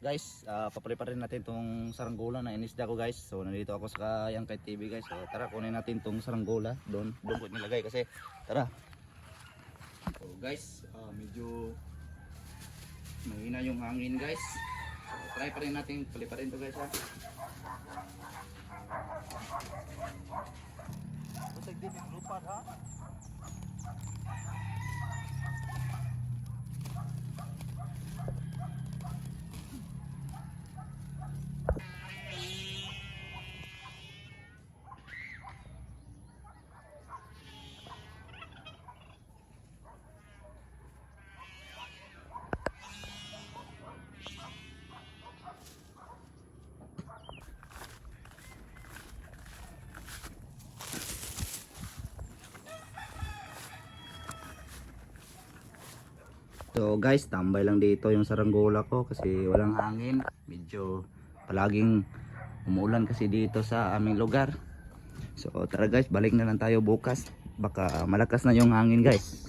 Guys, papaliparin natin tong saranggola na inisda ko guys. So nandito ako sa Yang Kay TV guys. So tara kunin natin tong saranggola. Doon ko nilagay kasi tara. So guys, medyo mahina yung hangin guys. So try pa rin natin paliparin to guys ha. Busag din yung lupad ha. So guys, tambay lang dito yung saranggola ko kasi walang hangin. Medyo palaging umuulan kasi dito sa aming lugar. So tara guys, balik na lang tayo bukas. Baka malakas na yung hangin guys.